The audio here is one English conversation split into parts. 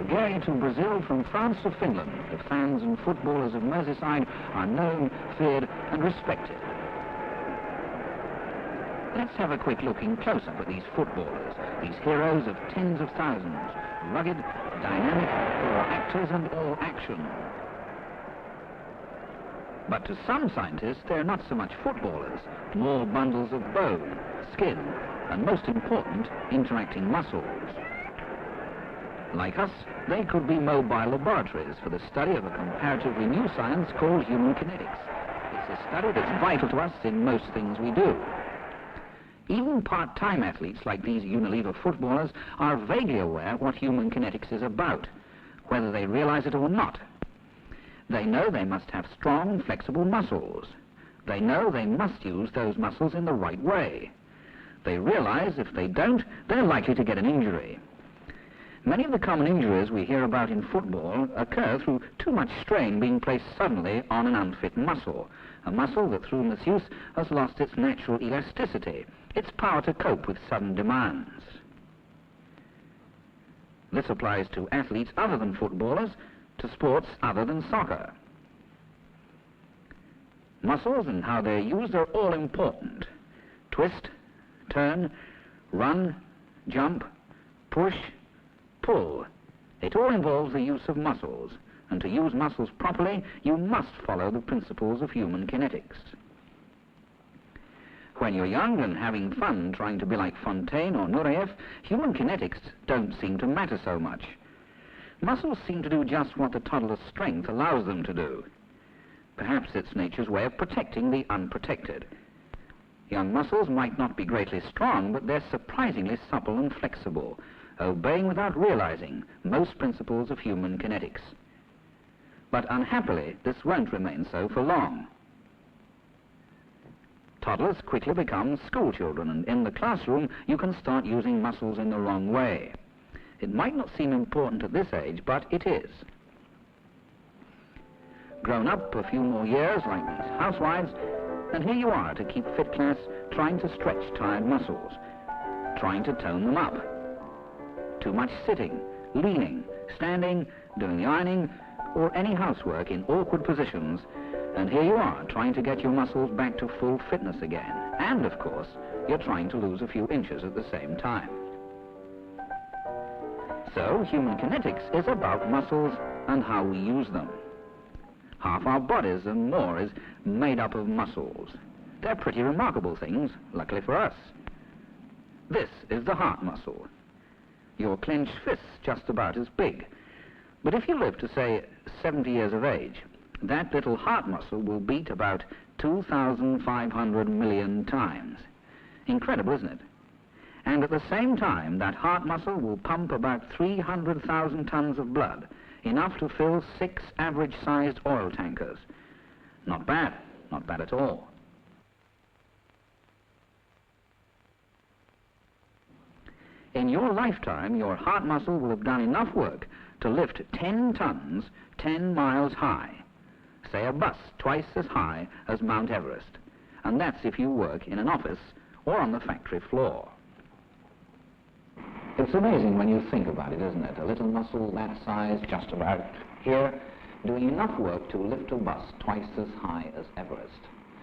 Bulgaria to Brazil, from France to Finland, the fans and footballers of Merseyside are known, feared and respected. Let's have a quick look in close-up at these footballers, these heroes of tens of thousands, rugged, dynamic, all actors and all action. But to some scientists, they're not so much footballers, more bundles of bone, skin, and most important, interacting muscles. Like us, they could be mobile laboratories for the study of a comparatively new science called human kinetics. It's a study that's vital to us in most things we do. Even part-time athletes like these Unilever footballers are vaguely aware what human kinetics is about, whether they realize it or not. They know they must have strong, flexible muscles. They know they must use those muscles in the right way. They realize if they don't, they're likely to get an injury. Many of the common injuries we hear about in football occur through too much strain being placed suddenly on an unfit muscle, a muscle that through misuse has lost its natural elasticity, its power to cope with sudden demands. This applies to athletes other than footballers, to sports other than soccer. Muscles and how they're used are all important. Twist, turn, run, jump, push, pull. It all involves the use of muscles, and to use muscles properly, you must follow the principles of human kinetics. When you're young and having fun trying to be like Fontaine or Nureyev, human kinetics don't seem to matter so much. Muscles seem to do just what the toddler's strength allows them to do. Perhaps it's nature's way of protecting the unprotected. Young muscles might not be greatly strong, but they're surprisingly supple and flexible, obeying without realizing most principles of human kinetics. But unhappily, this won't remain so for long. Toddlers quickly become schoolchildren, and in the classroom you can start using muscles in the wrong way. It might not seem important at this age, but it is. Grown up a few more years like these housewives, and here you are to keep fit class, trying to stretch tired muscles, trying to tone them up. Too much sitting, leaning, standing, doing the ironing, or any housework in awkward positions, and here you are trying to get your muscles back to full fitness again. And of course, you're trying to lose a few inches at the same time. So, human kinetics is about muscles and how we use them. Half our bodies and more is made up of muscles. They're pretty remarkable things, luckily for us. This is the heart muscle. Your clenched fist's just about as big. But if you live to, say, 70 years of age, that little heart muscle will beat about 2,500 million times. Incredible, isn't it? And at the same time, that heart muscle will pump about 300,000 tons of blood, enough to fill 6 average-sized oil tankers. Not bad at all. In your lifetime, your heart muscle will have done enough work to lift 10 tons 10 miles high. Say a bus twice as high as Mount Everest. And that's if you work in an office or on the factory floor. It's amazing when you think about it, isn't it? A little muscle that size, just about here, doing enough work to lift a bus twice as high as Everest.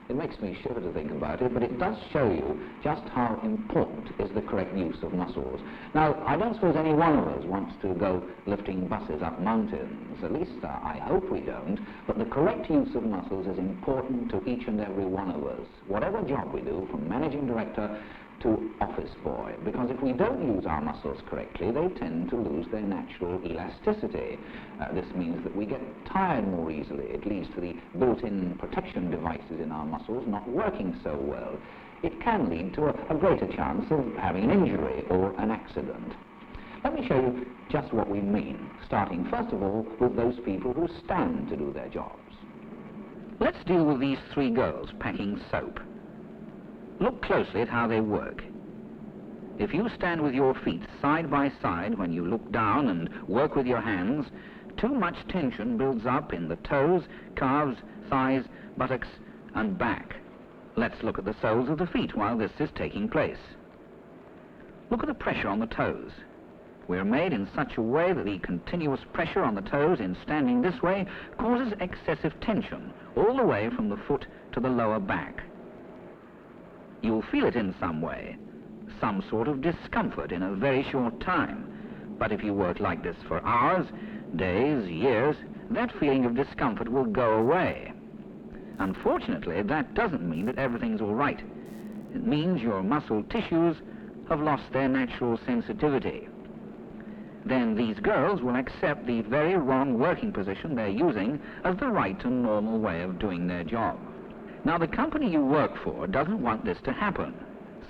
It makes me shiver to think about it, but it does show you just how important is the correct use of muscles. Now, I don't suppose any one of us wants to go lifting buses up mountains. At least I hope we don't. But the correct use of muscles is important to each and every one of us, whatever job we do, from managing director to office boy, because if we don't use our muscles correctly, they tend to lose their natural elasticity. This means that we get tired more easily. It leads to the built-in protection devices in our muscles not working so well. It can lead to a greater chance of having an injury or an accident. Let me show you just what we mean, starting first of all with those people who stand to do their jobs. Let's deal with these 3 girls packing soap. Look closely at how they work. If you stand with your feet side by side when you look down and work with your hands, too much tension builds up in the toes, calves, thighs, buttocks, and back. Let's look at the soles of the feet while this is taking place. Look at the pressure on the toes. We're made in such a way that the continuous pressure on the toes in standing this way causes excessive tension all the way from the foot to the lower back. You'll feel it in some way, some sort of discomfort in a very short time. But if you work like this for hours, days, years, that feeling of discomfort will go away. Unfortunately, that doesn't mean that everything's all right. It means your muscle tissues have lost their natural sensitivity. Then these girls will accept the very wrong working position they're using as the right and normal way of doing their job. Now, the company you work for doesn't want this to happen.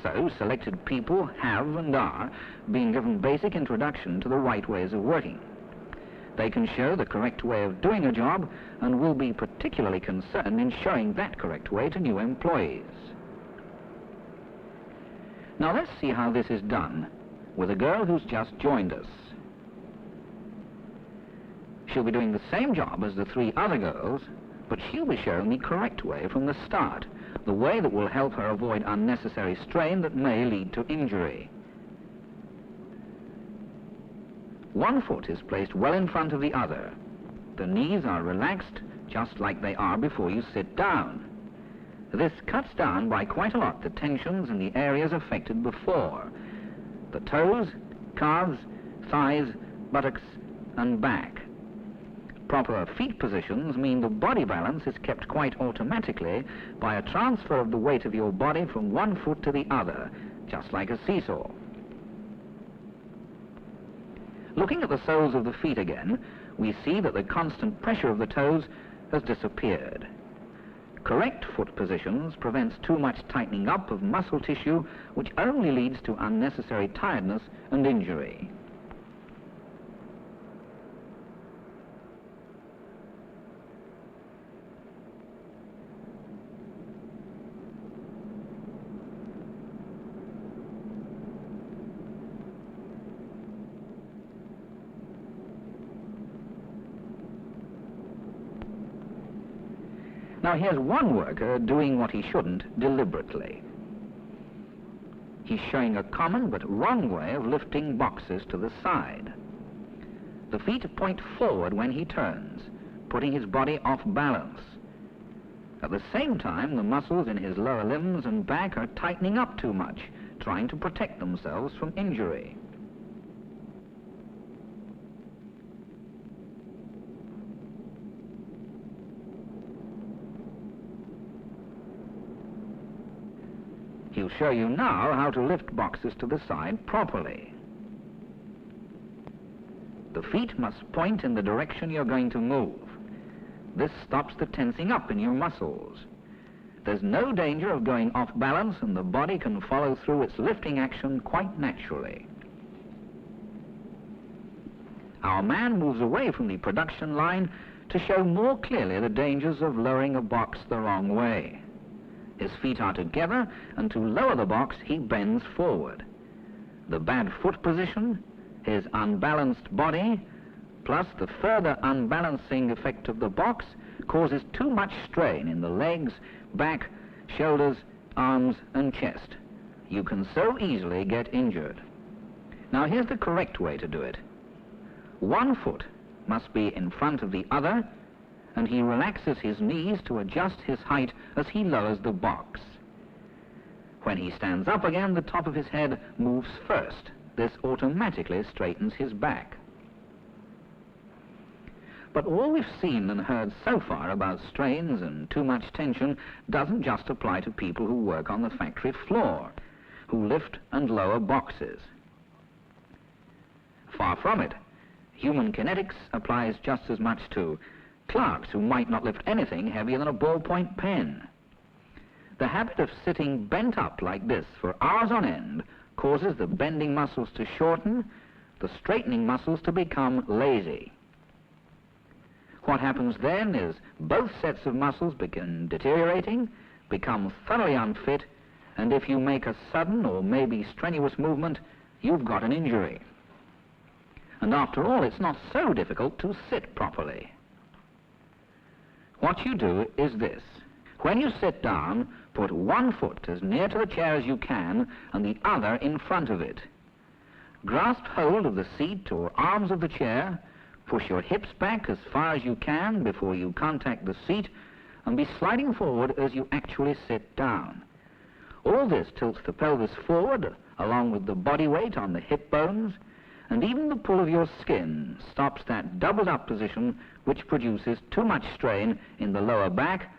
So, selected people have and are being given basic introduction to the right ways of working. They can show the correct way of doing a job and will be particularly concerned in showing that correct way to new employees. Now, let's see how this is done with a girl who's just joined us. She'll be doing the same job as the 3 other girls, but she'll be shown the correct way from the start, the way that will help her avoid unnecessary strain that may lead to injury. One foot is placed well in front of the other. The knees are relaxed, just like they are before you sit down. This cuts down by quite a lot the tensions in the areas affected before: the toes, calves, thighs, buttocks, and back. Proper feet positions mean the body balance is kept quite automatically by a transfer of the weight of your body from one foot to the other, just like a seesaw. Looking at the soles of the feet again, we see that the constant pressure of the toes has disappeared. Correct foot positions prevents too much tightening up of muscle tissue, which only leads to unnecessary tiredness and injury. Now, here's one worker doing what he shouldn't deliberately. He's showing a common but wrong way of lifting boxes to the side. The feet point forward when he turns, putting his body off balance. At the same time, the muscles in his lower limbs and back are tightening up too much, trying to protect themselves from injury. He'll show you now how to lift boxes to the side properly. The feet must point in the direction you're going to move. This stops the tensing up in your muscles. There's no danger of going off balance, and the body can follow through its lifting action quite naturally. Our man moves away from the production line to show more clearly the dangers of lowering a box the wrong way. His feet are together, and to lower the box, he bends forward. The bad foot position, his unbalanced body, plus the further unbalancing effect of the box, causes too much strain in the legs, back, shoulders, arms, and chest. You can so easily get injured. Now, here's the correct way to do it. One foot must be in front of the other, and he relaxes his knees to adjust his height as he lowers the box. When he stands up again, the top of his head moves first. This automatically straightens his back. But all we've seen and heard so far about strains and too much tension doesn't just apply to people who work on the factory floor, who lift and lower boxes. Far from it. Human kinetics applies just as much to clerks who might not lift anything heavier than a ballpoint pen. The habit of sitting bent up like this for hours on end causes the bending muscles to shorten, the straightening muscles to become lazy. What happens then is both sets of muscles begin deteriorating, become thoroughly unfit, and if you make a sudden or maybe strenuous movement, you've got an injury. And after all, it's not so difficult to sit properly. What you do is this. When you sit down, put one foot as near to the chair as you can and the other in front of it. Grasp hold of the seat or arms of the chair, push your hips back as far as you can before you contact the seat, and be sliding forward as you actually sit down. All this tilts the pelvis forward, along with the body weight on the hip bones, and even the pull of your skin stops that doubled up position which produces too much strain in the lower back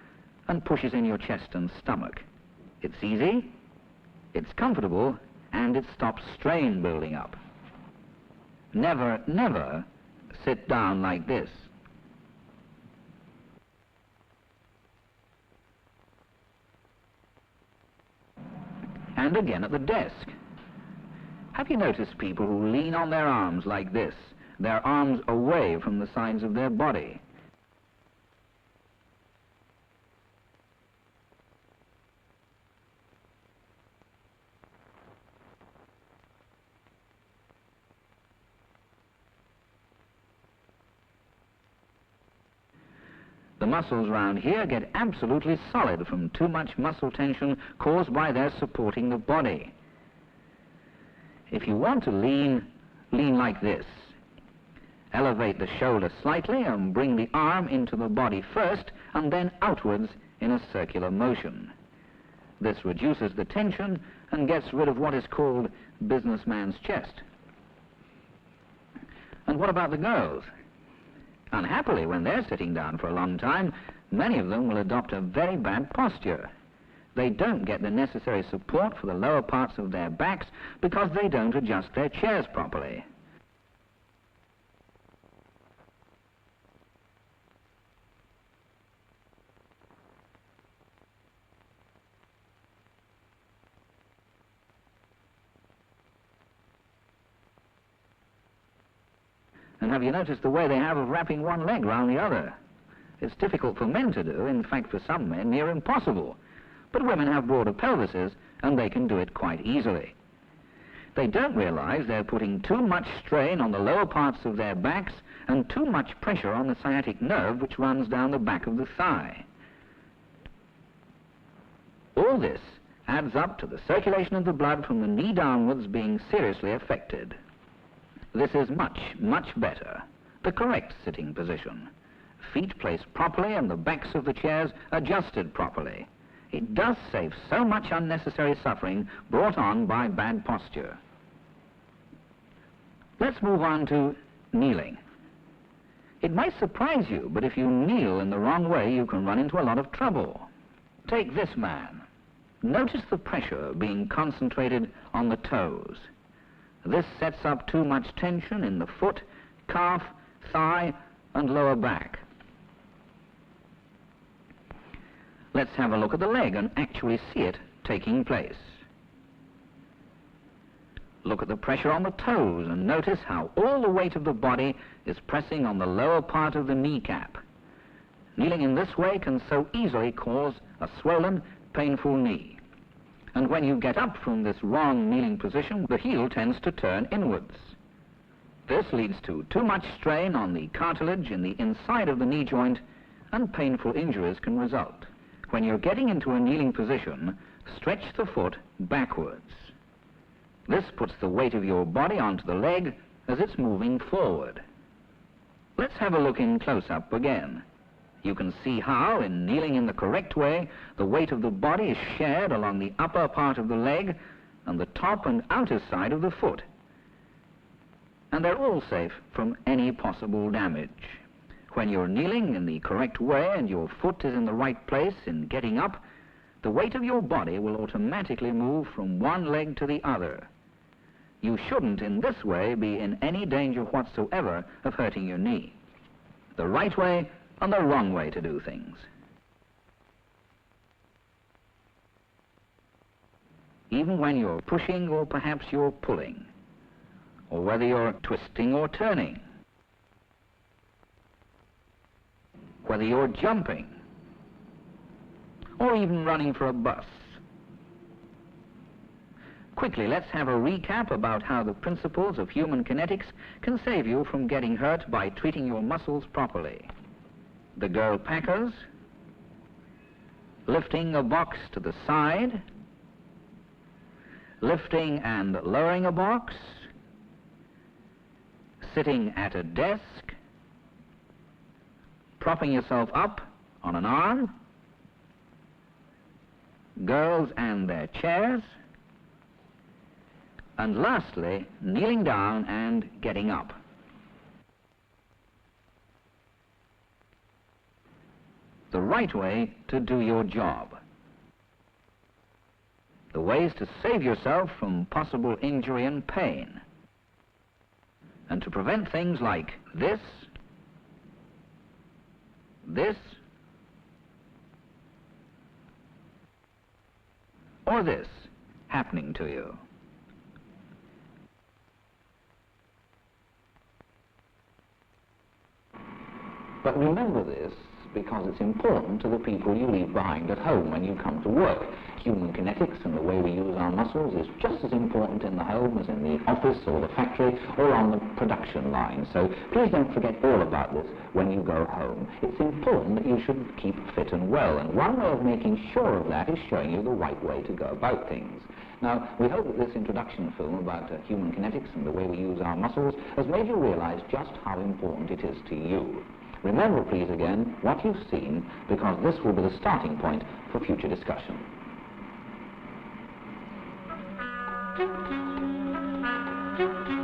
and pushes in your chest and stomach. It's easy, it's comfortable, and it stops strain building up. Never, never sit down like this. And again at the desk. Have you noticed people who lean on their arms like this, their arms away from the sides of their body? The muscles round here get absolutely solid from too much muscle tension caused by their supporting the body. If you want to lean like this. Elevate the shoulder slightly and bring the arm into the body first and then outwards in a circular motion. This reduces the tension and gets rid of what is called businessman's chest. And what about the girls? Unhappily, when they're sitting down for a long time, many of them will adopt a very bad posture. They don't get the necessary support for the lower parts of their backs because they don't adjust their chairs properly. And have you noticed the way they have of wrapping one leg round the other? It's difficult for men to do, in fact for some men near impossible. But women have broader pelvises and they can do it quite easily. They don't realize they're putting too much strain on the lower parts of their backs and too much pressure on the sciatic nerve which runs down the back of the thigh. All this adds up to the circulation of the blood from the knee downwards being seriously affected. This is much, much better, the correct sitting position. Feet placed properly and the backs of the chairs adjusted properly. It does save so much unnecessary suffering brought on by bad posture. Let's move on to kneeling. It might surprise you, but if you kneel in the wrong way, you can run into a lot of trouble. Take this man. Notice the pressure being concentrated on the toes. This sets up too much tension in the foot, calf, thigh, and lower back. Let's have a look at the leg and actually see it taking place. Look at the pressure on the toes and notice how all the weight of the body is pressing on the lower part of the kneecap. Kneeling in this way can so easily cause a swollen, painful knee. And when you get up from this wrong kneeling position, the heel tends to turn inwards. This leads to too much strain on the cartilage in the inside of the knee joint, and painful injuries can result. When you're getting into a kneeling position, stretch the foot backwards. This puts the weight of your body onto the leg as it's moving forward. Let's have a look in close-up again. You can see how, in kneeling in the correct way, the weight of the body is shared along the upper part of the leg and the top and outer side of the foot. And they're all safe from any possible damage. When you're kneeling in the correct way and your foot is in the right place in getting up, the weight of your body will automatically move from one leg to the other. You shouldn't, in this way, be in any danger whatsoever of hurting your knee. The right way and the wrong way to do things. Even when you're pushing or perhaps you're pulling, or whether you're twisting or turning, whether you're jumping, or even running for a bus. Quickly, let's have a recap about how the principles of human kinetics can save you from getting hurt by treating your muscles properly. The girl packers, lifting a box to the side, lifting and lowering a box, sitting at a desk, propping yourself up on an arm, girls and their chairs, and lastly, kneeling down and getting up. The right way to do your job. The ways to save yourself from possible injury and pain, and to prevent things like this, or this happening to you. But remember this because it's important to the people you leave behind at home when you come to work. Human kinetics and the way we use our muscles is just as important in the home as in the office or the factory or on the production line. So please don't forget all about this when you go home. It's important that you should keep fit and well, and one way of making sure of that is showing you the right way to go about things. Now, we hope that this introduction film about human kinetics and the way we use our muscles has made you realize just how important it is to you. Remember, please, again, what you've seen, because this will be the starting point for future discussion. Thank you.